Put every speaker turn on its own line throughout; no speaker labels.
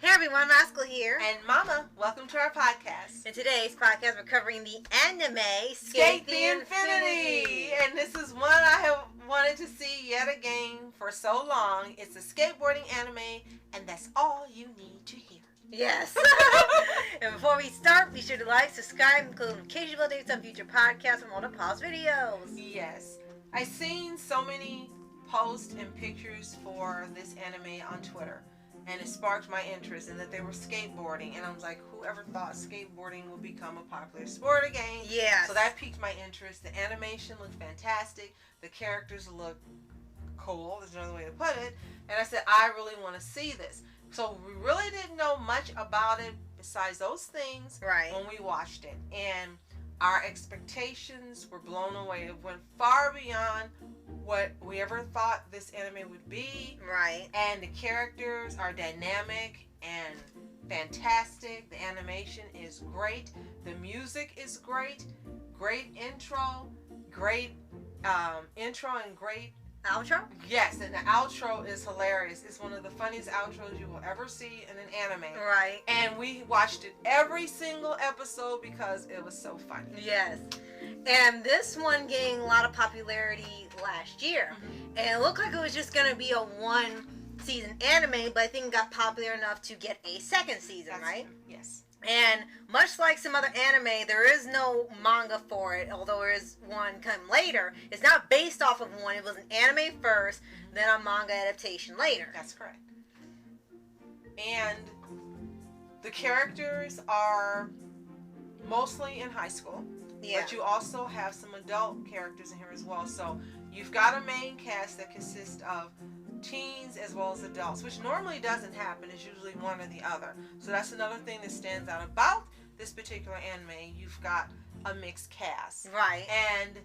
Hey everyone, Rascal here.
And Mama, welcome to our podcast.
In today's podcast, we're covering the anime
SK8 The Infinty. And this is one I have wanted to see yet again for so long. It's a skateboarding anime, and that's all you need to hear.
Yes. And before we start, be sure to like, subscribe, and click the notification bell to get some future podcasts from all the Paws videos.
Yes. I've seen so many posts and pictures for this anime on Twitter. And it sparked my interest in that they were skateboarding. And I was like, whoever thought skateboarding would become a popular sport again?
Yes.
So that piqued my interest. The animation looked fantastic. The characters look cool. There's another way to put it. And I said, I really want to see this. So we really didn't know much about it besides those things when we watched it. And our expectations were blown away. It went far beyond what we ever thought this anime would be.
Right.
And the characters are dynamic and fantastic. The animation is great. The music is great. Great intro. Great intro and great
outro?
Yes, and the outro is hilarious. It's one of the funniest outros you will ever see in an anime.
Right.
And we watched it every single episode because it was so funny.
Yes. And this one gained a lot of popularity last year. Mm-hmm. And it looked like it was just going to be a one-season anime, but I think it got popular enough to get a second season, right?
True. Yes. And
much like some other anime, there is no manga for it, although there is one come later. It's not based off of one. It was an anime first, then a manga adaptation later.
That's correct. And the characters are mostly in high school. Yeah. But you also have some adult characters in here as well. So you've got a main cast that consists of teens as well as adults, which normally doesn't happen. It's usually one or the other. So that's another thing that stands out about this particular anime. You've got a mixed cast.
Right.
And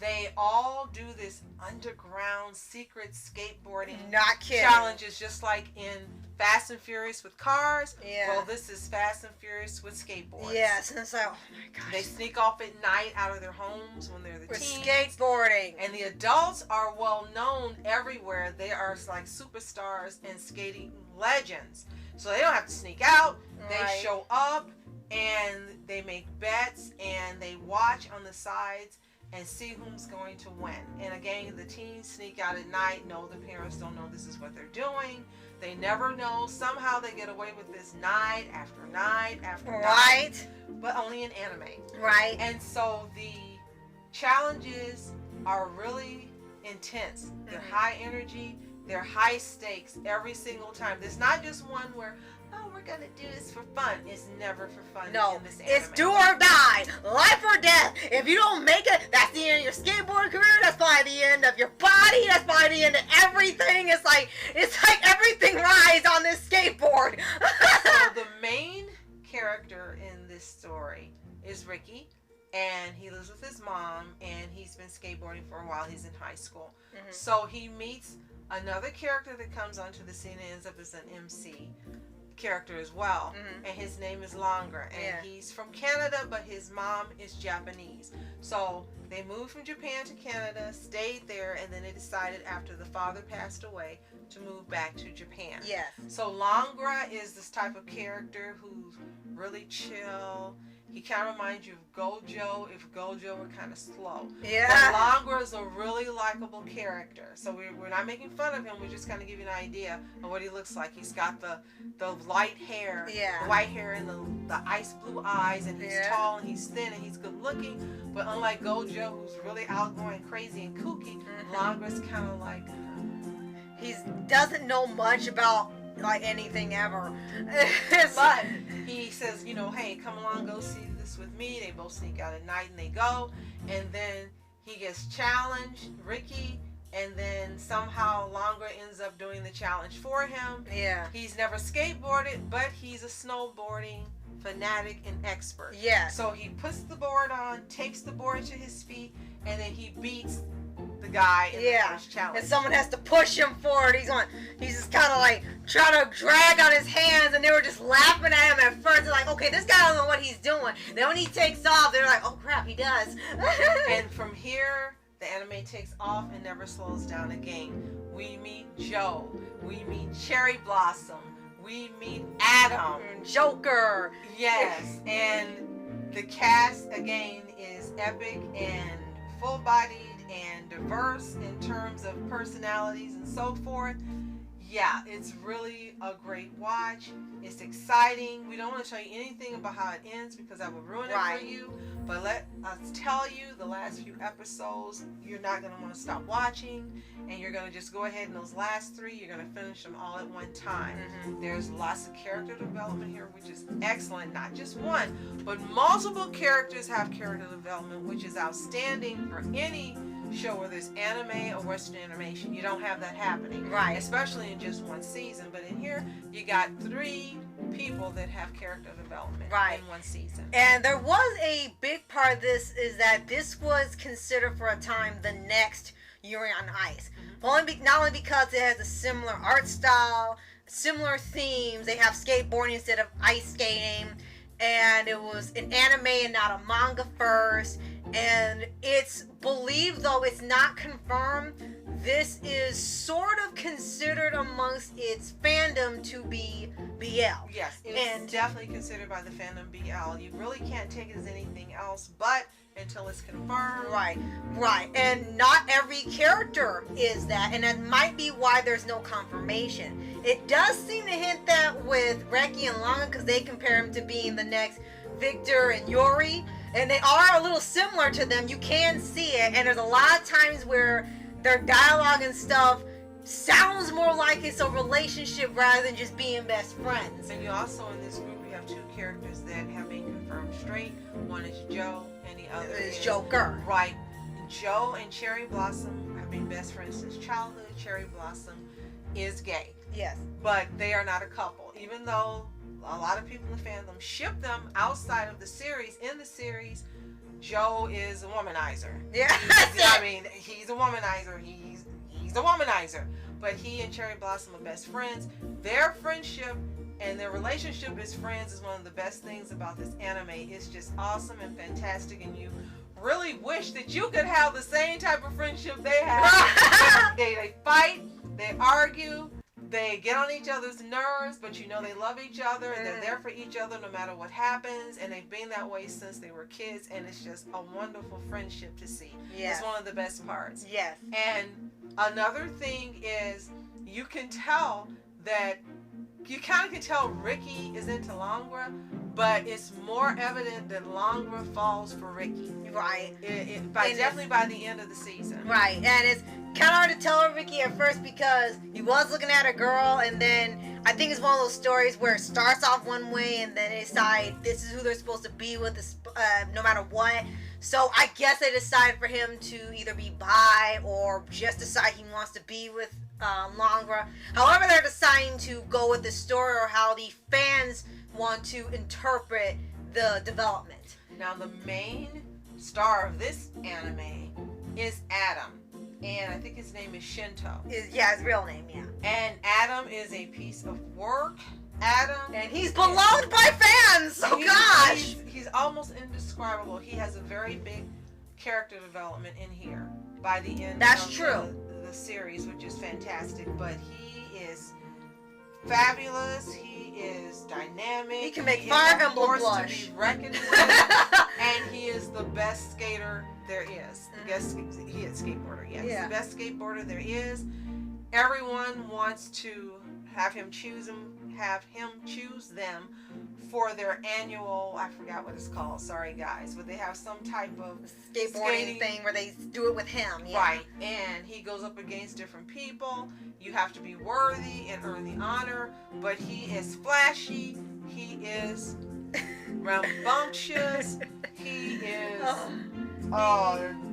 they all do this underground secret skateboarding challenges, just like in Fast and Furious with cars.
Yeah.
Well, this is Fast and Furious with skateboards.
Yes, and it's like, oh my gosh.
They sneak off at night out of their homes when they're the teens.
Skateboarding.
And the adults are well known everywhere. They are like superstars and skating legends. So they don't have to sneak out. They show up and they make bets and they watch on the sides and see who's going to win. And again, the teens sneak out at night. No, the parents don't know this is what they're doing. They never know. Somehow they get away with this night after night after night. But only in anime.
Right.
And so the challenges are really intense. They're high energy. They're high stakes every single time. There's not just one where, oh, we're going to do this for fun. It's never for fun in this anime.
It's do or die. Life or death. If you don't make it, that's the end of your skateboard career. That's probably the end of your body. That's probably the end of everything. It's like everything rides on this skateboard.
So the main character in this story is Ricky. And he lives with his mom. And he's been skateboarding for a while. He's in high school. Mm-hmm. So he meets another character that comes onto the scene and ends up as an MC character as well. Mm-hmm. And his name is Longer. And he's from Canada, but his mom is Japanese. So they moved from Japan to Canada, stayed there, and then they decided after the father passed away to move back to Japan.
Yes.
So Longra is this type of character who's really chill. He kind of reminds you of Gojo if Gojo were kind of slow.
Yeah.
But Longra is a really likable character. So we're not making fun of him. We're just kind of giving you an idea of what he looks like. He's got the light hair, the white hair and the ice blue eyes, and he's tall and he's thin and he's good looking. But unlike Gojo, who's really outgoing, crazy, and kooky, Longra's kind of like...
He doesn't know much about anything ever.
But he says, hey, come along, go see this with me. They both sneak out at night and they go. And then he gets challenged, Ricky, and then somehow Longra ends up doing the challenge for him.
Yeah.
He's never skateboarded, but he's a snowboarding fanatic and expert.
Yeah.
So he puts the board on, takes the board to his feet, and then he beats the guy in the first challenge.
And someone has to push him forward. He's just kind of trying to drag on his hands, and they were just laughing at him at first. They're like, okay, this guy doesn't know what he's doing. Then when he takes off, they're like, oh crap, he does.
And from here, the anime takes off and never slows down again. We meet Joe. We meet Cherry Blossom. we meet Adam.
Joker.
Yes, and the cast again is epic and full-bodied and diverse in terms of personalities and so forth. Yeah, it's really a great watch. It's exciting. We don't want to tell you anything about how it ends because I will ruin it for you. But let us tell you, the last few episodes, you're not going to want to stop watching. And you're going to just go ahead and those last 3, you're going to finish them all at one time. There's lots of character development here, which is excellent. Not just one, but multiple characters have character development, which is outstanding for any show where there's anime or Western animation. You don't have that happening,
right?
Especially in just one season. But in here, you got 3 people that have character development in one season.
And there was a big part of this is that this was considered for a time the next Yuri on Ice. Not only because it has a similar art style, similar themes. They have skateboarding instead of ice skating. And it was an anime and not a manga first. And it's believed, though it's not confirmed, this is sort of considered amongst its fandom to be BL.
Yes, it's definitely considered by the fandom BL. You really can't take it as anything else but until it's confirmed.
Right. And not every character is that. And that might be why there's no confirmation. It does seem to hint that with Reki and Langa because they compare him to being the next Victor and Yuri. And they are a little similar to them. You can see it. And there's a lot of times where their dialogue and stuff sounds more like it's a relationship rather than just being best friends.
And you also, in this group, you have 2 characters that have been confirmed straight. One is Joe and the other is
Joker.
Right. Joe and Cherry Blossom have been best friends since childhood. Cherry Blossom is gay.
Yes.
But they are not a couple. Even though a lot of people in the fandom ship them outside of the series. In the series, Joe is a womanizer.
Yeah.
He's a womanizer. He's a womanizer. But he and Cherry Blossom are best friends. Their friendship and their relationship as friends is one of the best things about this anime. It's just awesome and fantastic, and you really wish that you could have the same type of friendship they have. They fight, they argue, they get on each other's nerves, but you know they love each other and they're there for each other no matter what happens, and they've been that way since they were kids, and it's just a wonderful friendship to see.
Yes.
It's one of the best parts.
Yes.
And another thing is you can tell that you kind of can tell Ricky is into Longra, but it's more evident that Longra falls for Ricky.
Right.
Definitely by the end of the season.
Right. And it's kind of hard to tell Ricky at first because he was looking at a girl, and then I think it's one of those stories where it starts off one way and then they decide this is who they're supposed to be with, no matter what. So I guess they decided for him to either be bi or just decide he wants to be with Longra. However, they're deciding to go with the story or how the fans want to interpret the development.
Now, the main star of this anime is Adam, and I think his name is Shinto.
His real name, yeah.
And Adam is a piece of work. Adam,
and he's beloved by fans. Oh gosh,
he's almost indescribable. He has a very big character development in here by the end.
That's
of
true.
The series, which is fantastic. But he is fabulous. He is dynamic.
He can make Fire Emblem blush.
To be reckoned with, and he is the best skater there is. He is skateboarder. Yes, the best skateboarder there is. Everyone wants to have him choose them for their annual, I forgot what it's called, sorry guys, but they have some type of
skateboarding thing where they do it with him. Yeah.
Right, and he goes up against different people. You have to be worthy and earn the honor, but he is flashy, he is rambunctious, he is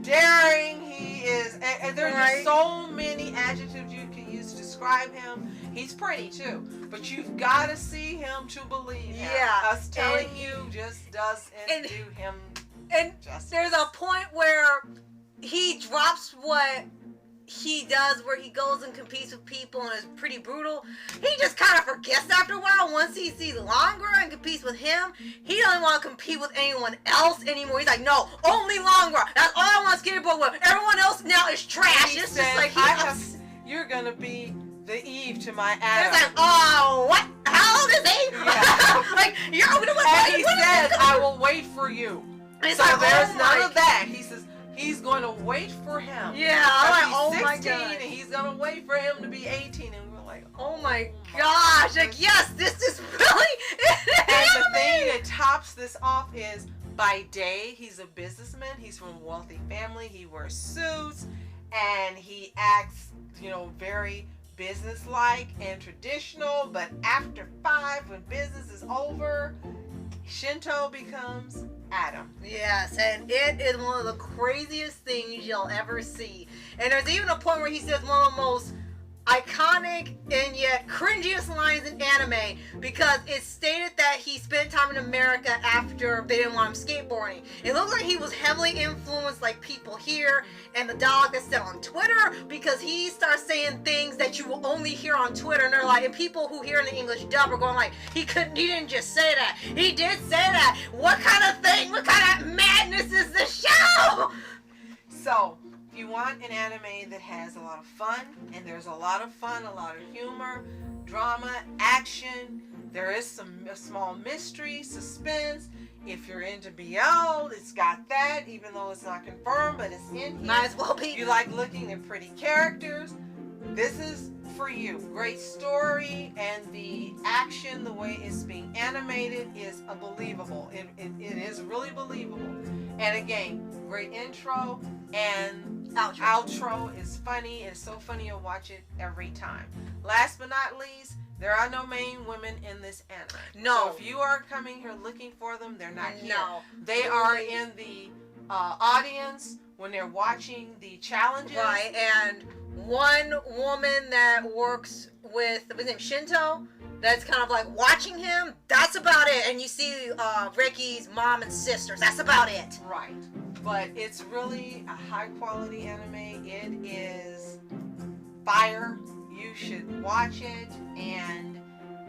daring, he is, and there's just so many adjectives you can use to describe him. He's pretty too, but you've got to see him to believe him.
Yeah,
us telling you just doesn't do him.
And there's a point where he drops what he does, where he goes and competes with people and is pretty brutal. He just kind of forgets after a while. Once he sees Longra and competes with him, he doesn't want to compete with anyone else anymore. He's like, no, only Longra. That's all I want to skateboard with. Everyone else now is trash.
He
it's
said,
just like
you're gonna be the Eve to my Adam.
It's like, oh, what? How old is he?
Yeah.
Like, you're
and he says, I will wait for you.
And
So
like,
there's
oh
none
my-
of that. He says he's going to wait for him.
Yeah, I'm like, oh
he's
my
16
god.
and he's going to wait for him to be 18. And we're like,
Oh my gosh. Like, yes, this is really.
And the thing that tops this off is by day, he's a businessman. He's from a wealthy family. He wears suits and he acts, very businesslike and traditional. But after 5, when business is over, Shinto becomes Adam.
Yes, and it is one of the craziest things you'll ever see. And there's even a point where he says one of the most iconic and yet cringiest lines in anime, because it's stated that he spent time in America after they didn't want him skateboarding. It looked like he was heavily influenced like people here and the dog that's still on Twitter, because he starts saying things that you will only hear on Twitter, and they're like, and people who hear in the English dub are going like, he didn't just say that, he did say that. What kind of madness is this show?
So if you want an anime that has a lot of fun, and there's a lot of fun, a lot of humor, drama, action, there is a small mystery, suspense. If you're into BL, it's got that, even though it's not confirmed, but it's in here.
Might as well be.
You like looking at pretty characters, this is for you. Great story, and the action, the way it's being animated is unbelievable. It is really believable. And again, great intro, and outro is funny. It's so funny, you'll watch it every time. Last but not least, there are no main women in this anime.
No.
So if you are coming here looking for them, they're not here.
No.
They are in the audience when they're watching the challenges.
Right, and one woman that works with, what's his name, Shinto, that's kind of like watching him, that's about it. And you see Ricky's mom and sisters, that's about it.
Right. But it's really a high quality anime. It is fire. You should watch it, and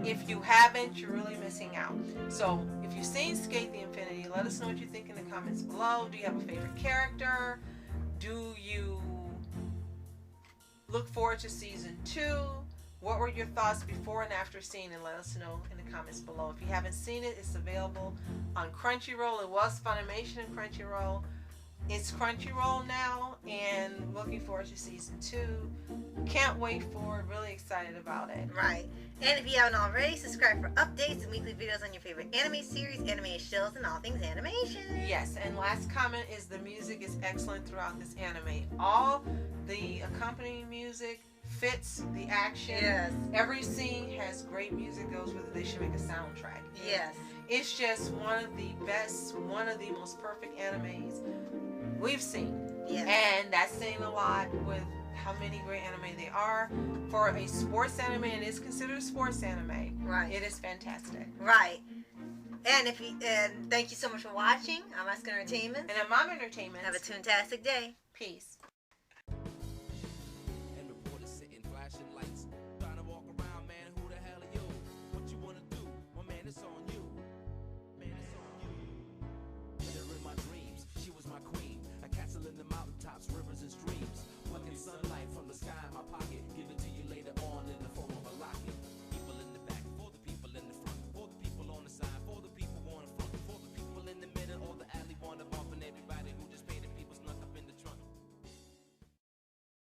if you haven't, you're really missing out. So if you've seen SK8 The Infinty, let us know what you think in the comments below. Do you have a favorite character? Do you look forward to season 2? What were your thoughts before and after seeing it? Let us know in the comments below. If you haven't seen it, it's available on Crunchyroll. It was Funimation and Crunchyroll. It's Crunchyroll now, and looking forward to season 2. Can't wait for it. Really excited about it.
Right. And if you haven't already, subscribe for updates and weekly videos on your favorite anime series, anime shows, and all things animation.
Yes, and last comment is the music is excellent throughout this anime. All the accompanying music fits the action.
Yes.
Every scene has great music goes with it. They should make a soundtrack.
Yes.
It's just one of the best, one of the most perfect animes we've seen.
Yes.
And that's saying a lot with how many great anime they are. For a sports anime, it is considered a sports anime.
Right.
It is fantastic.
Right. And thank you so much for watching. I'm SK Entertainment.
And at Mom Entertainment,
Have a toontastic day.
peace.